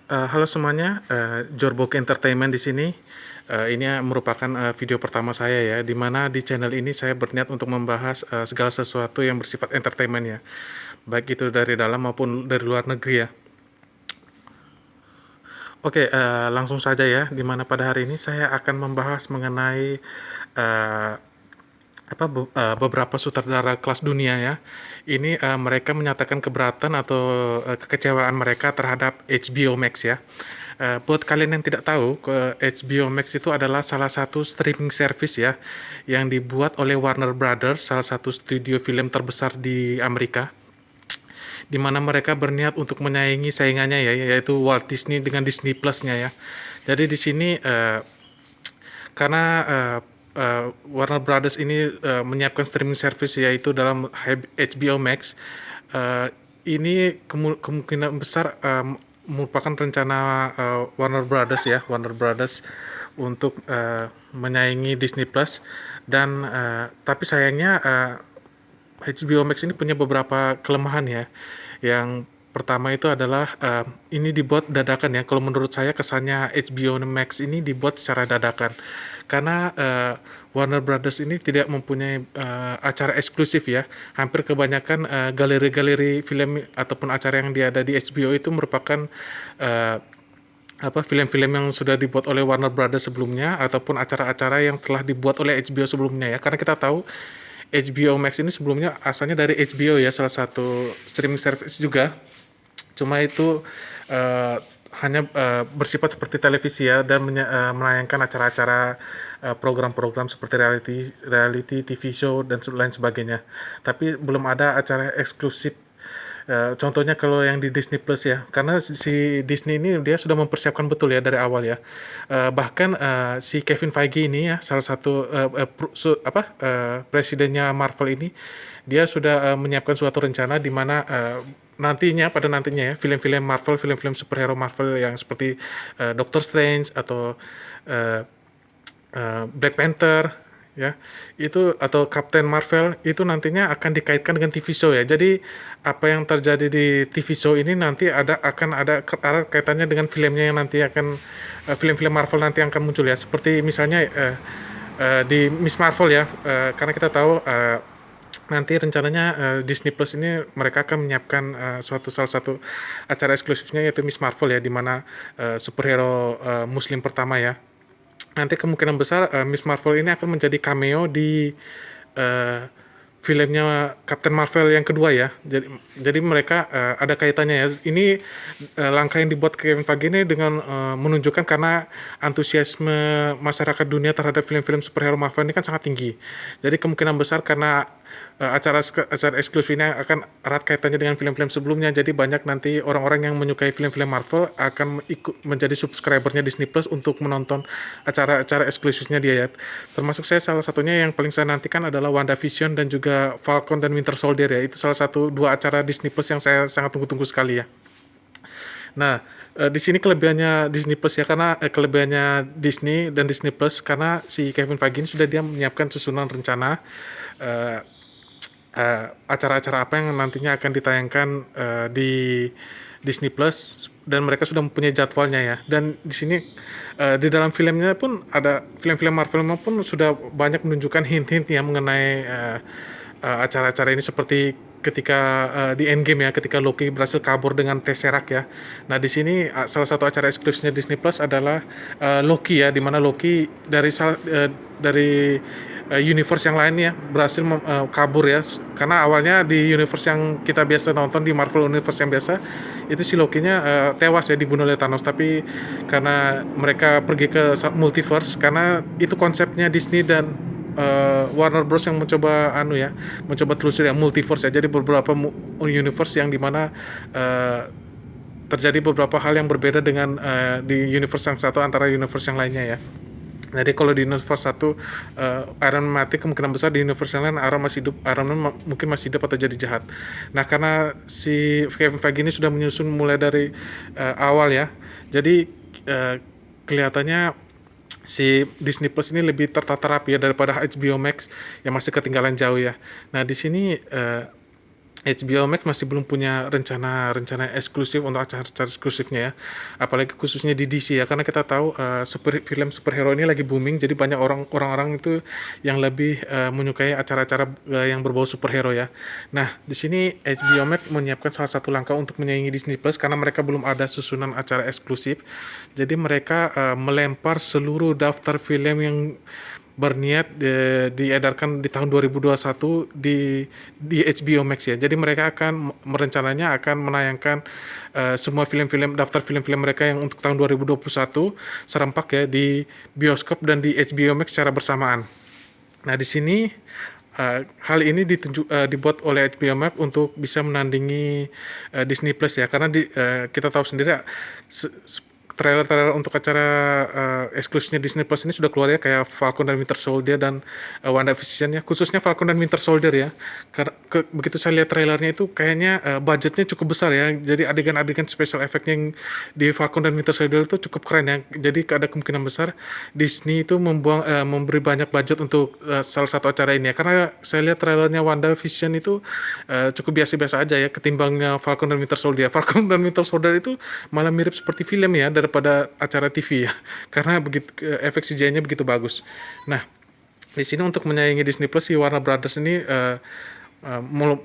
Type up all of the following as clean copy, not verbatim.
Halo semuanya, Jorbok Entertainment di sini. Ini merupakan video pertama saya ya, di mana di channel ini saya berniat untuk membahas segala sesuatu yang bersifat entertainment ya, baik itu dari dalam maupun dari luar negeri ya. Oke, langsung saja ya, di mana pada hari ini saya akan membahas mengenai eh, beberapa sutradara kelas dunia ya. Ini mereka menyatakan keberatan atau kekecewaan mereka terhadap HBO Max ya. Buat kalian yang tidak tahu, HBO Max itu adalah salah satu streaming service ya yang dibuat oleh Warner Brothers, salah satu studio film terbesar di Amerika, di mana mereka berniat untuk menyaingi saingannya ya, yaitu Walt Disney dengan Disney Plus-nya ya. Jadi di sini karena Warner Brothers ini menyiapkan streaming service yaitu dalam HBO Max, uh, ini kemungkinan besar merupakan rencana Warner Brothers untuk menyaingi Disney Plus, dan tapi sayangnya HBO Max ini punya beberapa kelemahan ya. Yang pertama itu adalah ini dibuat dadakan ya. Kalau menurut saya kesannya HBO Max ini dibuat secara dadakan. Karena Warner Brothers ini tidak mempunyai acara eksklusif ya. Hampir kebanyakan galeri-galeri film ataupun acara yang ada di HBO itu merupakan eh, film-film yang sudah dibuat oleh Warner Brothers sebelumnya ataupun acara-acara yang telah dibuat oleh HBO sebelumnya ya. Karena kita tahu HBO Max ini sebelumnya asalnya dari HBO ya, salah satu streaming service juga. Cuma itu eh, hanya bersifat seperti televisi ya, dan menayangkan acara-acara program-program seperti reality TV show dan lain sebagainya. Tapi belum ada acara eksklusif. Contohnya kalau yang di Disney Plus ya, karena si Disney ini dia sudah mempersiapkan betul ya dari awal ya. Bahkan si Kevin Feige ini ya, salah satu presidennya Marvel ini, dia sudah menyiapkan suatu rencana di mana pada nantinya ya, film-film Marvel, film-film superhero Marvel yang seperti Doctor Strange atau uh, Black Panther ya, itu atau Captain Marvel itu nantinya akan dikaitkan dengan TV show ya. Jadi apa yang terjadi di TV show ini nanti akan ada kaitannya dengan filmnya yang nanti akan film-film Marvel nanti yang akan muncul ya. Seperti misalnya di Miss Marvel ya, karena kita tahu nanti rencananya Disney Plus ini mereka akan menyiapkan salah satu acara eksklusifnya yaitu Miss Marvel ya, di mana superhero Muslim pertama ya. Nanti kemungkinan besar Miss Marvel ini akan menjadi cameo di uh, filmnya Captain Marvel yang kedua ya. Jadi mereka ada kaitannya ya. Ini langkah yang dibuat Kevin Feige ini dengan menunjukkan karena antusiasme masyarakat dunia terhadap film-film superhero Marvel ini kan sangat tinggi. Jadi kemungkinan besar karena acara eksklusif ini akan erat kaitannya dengan film-film sebelumnya. Jadi banyak nanti orang-orang yang menyukai film-film Marvel akan ikut menjadi subscribernya Disney Plus untuk menonton acara-acara eksklusifnya dia ya. Termasuk saya salah satunya yang paling saya nantikan adalah WandaVision dan juga Falcon dan Winter Soldier ya. Itu salah satu dua acara Disney Plus yang saya sangat tunggu-tunggu sekali ya. Nah, di sini kelebihannya Disney Plus ya, karena kelebihannya Disney dan Disney Plus karena si Kevin Feige ini sudah dia menyiapkan susunan rencana eh, acara-acara apa yang nantinya akan ditayangkan di Disney Plus, dan mereka sudah mempunyai jadwalnya ya. Dan di sini di dalam filmnya pun ada film-film Marvel pun sudah banyak menunjukkan hint-hint ya mengenai acara-acara ini, seperti ketika di Endgame ya, ketika Loki berhasil kabur dengan Tesseract ya. Nah, di sini salah satu acara eksklusifnya Disney Plus adalah Loki ya, di mana Loki dari universe yang lain ya berhasil kabur ya, karena awalnya di universe yang kita biasa nonton, di Marvel Universe yang biasa itu si Loki-nya tewas ya, dibunuh oleh Thanos. Tapi karena mereka pergi ke multiverse, karena itu konsepnya Disney dan Warner Bros yang mencoba telusuri ya, multiverse ya. Jadi beberapa universe yang dimana terjadi beberapa hal yang berbeda dengan di universe yang satu antara universe yang lainnya ya. Jadi kalau di universe satu Iron Man mati, kemungkinan besar di universe yang lain Iron Man mungkin masih hidup atau jadi jahat. Nah, karena si Kevin Feige ini sudah menyusun mulai dari awal ya. Jadi kelihatannya si Disney Plus ini lebih tertata rapi ya daripada HBO Max yang masih ketinggalan jauh ya. Nah, di sini HBO Max masih belum punya rencana eksklusif untuk acara-acara eksklusifnya ya. Apalagi khususnya di DC ya, karena kita tahu film superhero ini lagi booming, jadi banyak orang-orang itu yang lebih menyukai acara-acara yang berbau superhero ya. Nah, di sini HBO Max menyiapkan salah satu langkah untuk menyaingi Disney Plus karena mereka belum ada susunan acara eksklusif. Jadi mereka melempar seluruh daftar film yang berniat diedarkan di tahun 2021 di HBO Max ya. Jadi mereka akan merencananya akan menayangkan semua film-film daftar film-film mereka yang untuk tahun 2021 serempak ya di bioskop dan di HBO Max secara bersamaan. Nah, di sini hal ini dibuat oleh HBO Max untuk bisa menandingi Disney Plus ya, karena kita tahu sendiri trailer-trailer untuk acara eksklusifnya Disney Plus ini sudah keluar ya, kayak Falcon dan Winter Soldier dan WandaVision ya, khususnya Falcon dan Winter Soldier ya. Karena begitu saya lihat trailernya itu kayaknya budgetnya cukup besar ya, jadi adegan-adegan special effect yang di Falcon dan Winter Soldier itu cukup keren ya. Jadi ada kemungkinan besar Disney itu memberi banyak budget untuk salah satu acara ini ya, karena saya lihat trailernya WandaVision itu cukup biasa-biasa aja ya ketimbangnya Falcon dan Winter Soldier. Falcon dan Winter Soldier itu malah mirip seperti film ya daripada acara TV ya, karena begitu efek CGI-nya begitu bagus. Nah, di sini untuk menyaingi Disney Plus, si Warner Brothers ini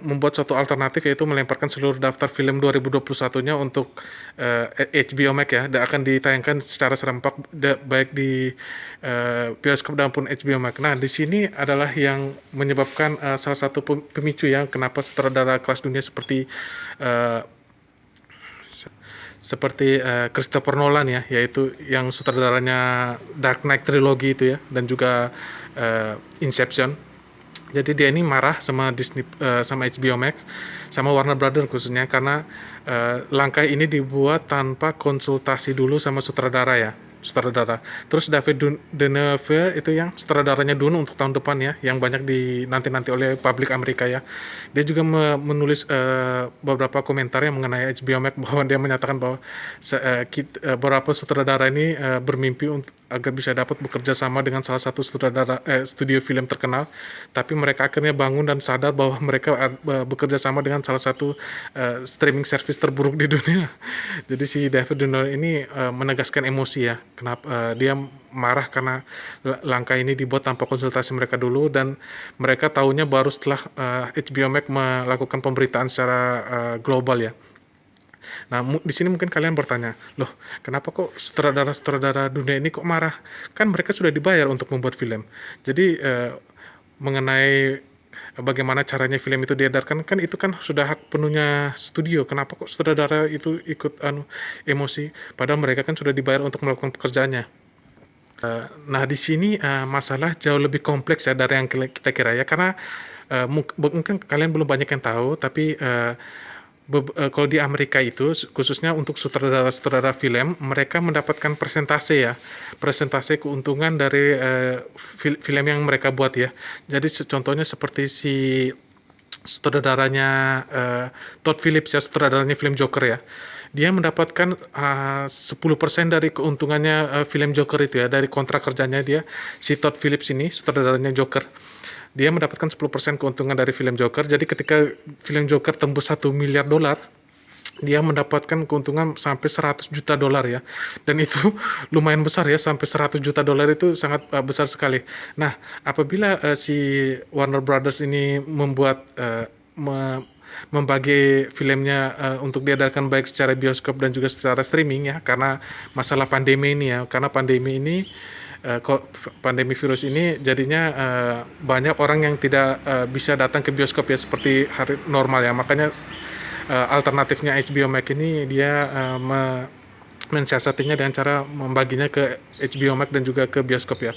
membuat suatu alternatif, yaitu melemparkan seluruh daftar film 2021-nya untuk HBO Max ya, dan akan ditayangkan secara serempak baik di bioskop maupun HBO Max. Nah, di sini adalah yang menyebabkan salah satu pemicu ya kenapa sutradara kelas dunia seperti Christopher Nolan ya, yaitu yang sutradaranya Dark Knight Trilogy itu ya, dan juga Inception. Jadi dia ini marah sama sama HBO Max, sama Warner Brothers khususnya, karena langkah ini dibuat tanpa konsultasi dulu sama sutradara. Terus David Deneuve itu yang sutradaranya Dune untuk tahun depan ya, yang banyak dinanti-nanti oleh publik Amerika ya. Dia juga menulis beberapa komentar yang mengenai HBO Max, bahwa dia menyatakan bahwa beberapa sutradara ini bermimpi agar bisa dapat bekerja sama dengan salah satu studio film terkenal, tapi mereka akhirnya bangun dan sadar bahwa mereka bekerja sama dengan salah satu streaming service terburuk di dunia. Jadi si David Deneuve ini menegaskan emosi ya, kenapa dia marah karena langkah ini dibuat tanpa konsultasi mereka dulu, dan mereka tahunya baru setelah HBO Max melakukan pemberitaan secara global ya. Nah, di sini mungkin kalian bertanya, loh, kenapa kok sutradara-sutradara dunia ini kok marah? Kan mereka sudah dibayar untuk membuat film. Jadi mengenai bagaimana caranya film itu diedarkan, kan itu kan sudah hak penuhnya studio. Kenapa kok sutradara itu ikut emosi? Padahal mereka kan sudah dibayar untuk melakukan pekerjaannya. Nah, di sini masalah jauh lebih kompleks ya dari yang kita kira ya, karena mungkin kalian belum banyak yang tahu, tapi kalau di Amerika itu, khususnya untuk sutradara-sutradara film, mereka mendapatkan persentase keuntungan dari film yang mereka buat ya. Jadi contohnya seperti si sutradaranya Todd Phillips ya, sutradaranya film Joker ya. Dia mendapatkan 10% dari keuntungannya film Joker itu ya, dari kontrak kerjanya dia, si Todd Phillips ini, sutradaranya Joker. Dia mendapatkan 10% keuntungan dari film Joker. Jadi ketika film Joker tembus 1 miliar dolar, dia mendapatkan keuntungan sampai 100 juta dolar ya. Dan itu lumayan besar ya, sampai 100 juta dolar itu sangat besar sekali. Nah, apabila si Warner Brothers ini membuat membagi filmnya untuk diedarkan baik secara bioskop dan juga secara streaming ya, karena masalah pandemi ini ya, karena pandemi virus ini jadinya banyak orang yang tidak bisa datang ke bioskop ya seperti hari normal ya, makanya alternatifnya HBO Max ini dia mensiasatinya dengan cara membaginya ke HBO Max dan juga ke bioskop ya.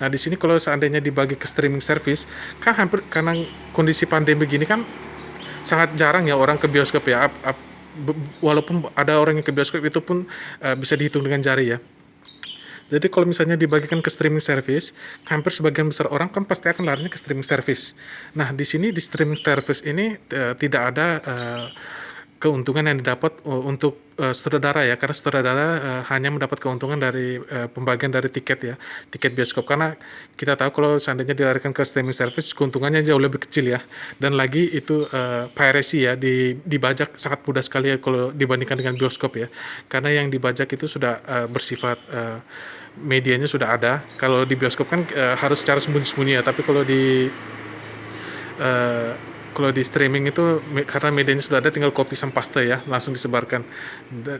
Nah, di sini kalau seandainya dibagi ke streaming service, kan hampir karena kondisi pandemi begini kan sangat jarang ya orang ke bioskop ya. Walaupun ada orang yang ke bioskop itu pun bisa dihitung dengan jari ya. Jadi kalau misalnya dibagikan ke streaming service, hampir sebagian besar orang kan pasti akan larinya ke streaming service. Nah, di sini di streaming service ini tidak ada keuntungan yang didapat untuk sutradara ya, karena sutradara hanya mendapat keuntungan dari pembagian dari tiket ya, tiket bioskop. Karena kita tahu kalau seandainya dilarikan ke streaming service, keuntungannya jauh lebih kecil ya. Dan lagi itu piracy ya, dibajak sangat mudah sekali ya kalau dibandingkan dengan bioskop ya. Karena yang dibajak itu sudah bersifat medianya sudah ada. Kalau di bioskop kan harus secara sembunyi-sembunyi ya, tapi eh, kalau di streaming itu karena medianya sudah ada, tinggal copy sama paste ya, langsung disebarkan.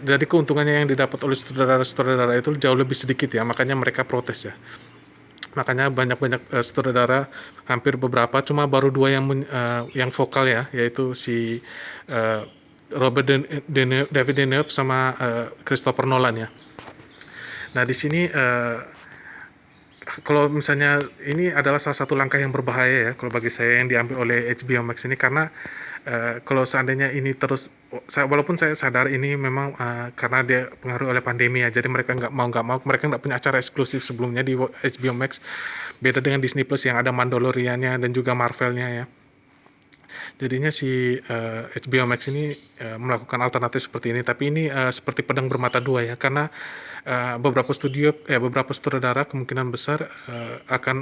Jadi keuntungannya yang didapat oleh sutradara-sutradara itu jauh lebih sedikit ya, makanya mereka protes ya. Makanya banyak-banyak sutradara, hampir beberapa, cuma baru dua yang vokal ya, yaitu si uh, David Deneuve sama Christopher Nolan ya. Nah di sini kalau misalnya ini adalah salah satu langkah yang berbahaya ya kalau bagi saya yang diambil oleh HBO Max ini, karena kalau seandainya ini terus, walaupun saya sadar ini memang karena dia pengaruh oleh pandemi ya, jadi mereka nggak mau mereka nggak punya acara eksklusif sebelumnya di HBO Max, beda dengan Disney Plus yang ada Mandaloriannya dan juga Marvelnya ya. Jadinya si HBO Max ini melakukan alternatif seperti ini, tapi ini seperti pedang bermata dua ya, karena beberapa sutradara kemungkinan besar akan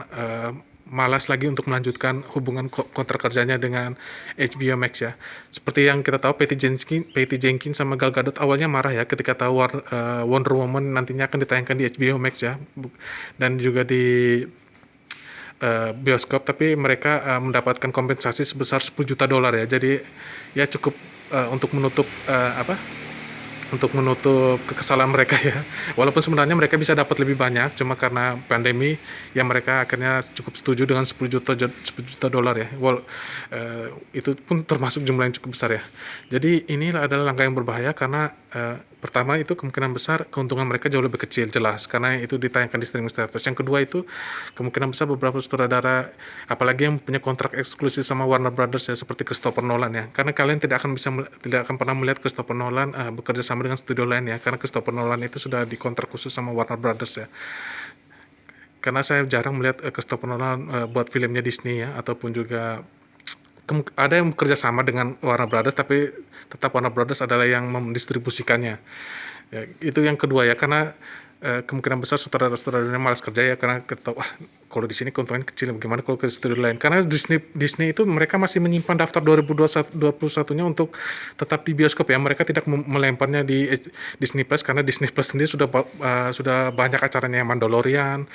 malas lagi untuk melanjutkan hubungan kontrak kerjanya dengan HBO Max ya. Seperti yang kita tahu, Patty Jenkins sama Gal Gadot awalnya marah ya ketika tahu Wonder Woman nantinya akan ditayangkan di HBO Max ya, dan juga di bioskop, tapi mereka mendapatkan kompensasi sebesar 10 juta dolar ya. Jadi ya cukup untuk menutup kekesalan mereka ya. Walaupun sebenarnya mereka bisa dapat lebih banyak, cuma karena pandemi ya mereka akhirnya cukup setuju dengan 10 juta dolar ya. Itu pun termasuk jumlah yang cukup besar ya. Jadi ini adalah langkah yang berbahaya karena pertama itu kemungkinan besar keuntungan mereka jauh lebih kecil, jelas, karena itu ditayangkan di streaming service. Yang kedua itu kemungkinan besar beberapa sutradara, apalagi yang punya kontrak eksklusif sama Warner Brothers ya, seperti Christopher Nolan ya, karena kalian tidak akan pernah melihat Christopher Nolan bekerja sama dengan studio lain ya, karena Christopher Nolan itu sudah dikontrak khusus sama Warner Brothers ya. Karena saya jarang melihat Christopher Nolan buat filmnya Disney ya, ataupun juga ada yang bekerja sama dengan Warner Brothers, tapi tetap Warner Brothers adalah yang mendistribusikannya. Ya, itu yang kedua ya, karena kemungkinan besar sutradara-sutradaranya malas kerja ya, karena kita tahu kalau di sini keuntungan kecil, bagaimana kalau ke studio lain. Karena Disney itu mereka masih menyimpan daftar 2021-nya untuk tetap di bioskop ya, mereka tidak melemparnya di Disney Plus, karena Disney Plus sendiri sudah banyak acaranya, Mandalorian,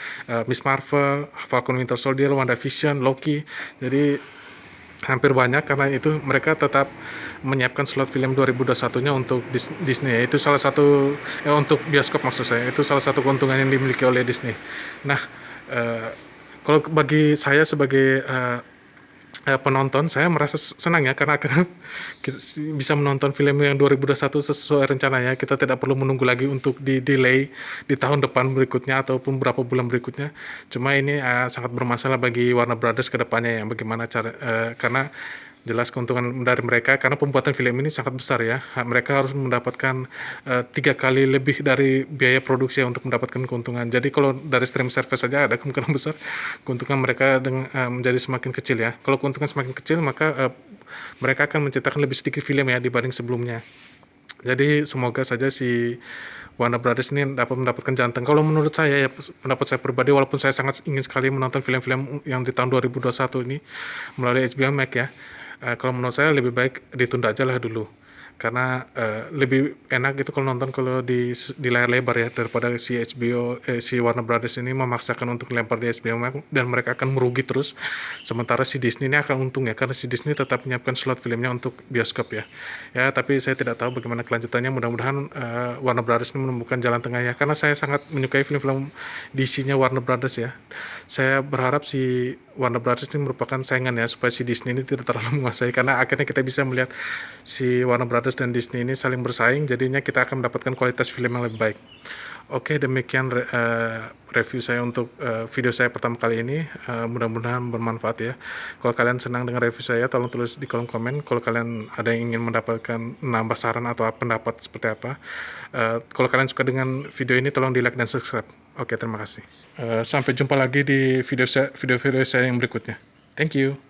Miss Marvel, Falcon Winter Soldier, WandaVision, Loki. Jadi hampir banyak, karena itu mereka tetap menyiapkan slot film 2021-nya untuk Disney. Itu salah satu untuk bioskop, maksud saya. Itu salah satu keuntungan yang dimiliki oleh Disney. Nah, kalau bagi saya sebagai penonton, saya merasa senang ya, karena kita bisa menonton film yang 2021 sesuai rencananya. Kita tidak perlu menunggu lagi untuk di-delay di tahun depan berikutnya ataupun beberapa bulan berikutnya. Cuma ini sangat bermasalah bagi Warner Brothers ke depannya ya, bagaimana cara karena jelas keuntungan dari mereka, karena pembuatan film ini sangat besar ya. Mereka harus mendapatkan 3 kali lebih dari biaya produksi ya, untuk mendapatkan keuntungan. Jadi kalau dari stream service saja ada kemungkinan besar keuntungan mereka menjadi semakin kecil ya. Kalau keuntungan semakin kecil, maka mereka akan menciptakan lebih sedikit film ya dibanding sebelumnya. Jadi semoga saja si Warner Brothers ini dapat mendapatkan jantung. Kalau menurut saya ya, pendapat saya pribadi, walaupun saya sangat ingin sekali menonton film-film yang di tahun 2021 ini melalui HBO Max ya, kalau menurut saya lebih baik ditunda aja lah dulu, karena lebih enak itu kalau nonton kalau di layar lebar ya, daripada si Warner Brothers ini memaksakan untuk lempar di HBO Max dan mereka akan merugi terus, sementara si Disney ini akan untung ya, karena si Disney tetap menyiapkan slot filmnya untuk bioskop ya. Tapi saya tidak tahu bagaimana kelanjutannya. Mudah-mudahan Warner Brothers ini menemukan jalan tengah ya, karena saya sangat menyukai film-film DC-nya Warner Brothers ya. Saya berharap si Warner Brothers ini merupakan saingan ya, supaya si Disney ini tidak terlalu menguasai, karena akhirnya kita bisa melihat si Warner Brothers dan Disney ini saling bersaing, jadinya kita akan mendapatkan kualitas film yang lebih baik. Oke, demikian review saya untuk video saya pertama kali ini. Mudah-mudahan bermanfaat ya. Kalau kalian senang dengan review saya, tolong tulis di kolom komen. Kalau kalian ada yang ingin mendapatkan nambah saran atau pendapat seperti apa. Kalau kalian suka dengan video ini, tolong di like dan subscribe. Oke, terima kasih. Sampai jumpa lagi di video saya yang berikutnya. Thank you.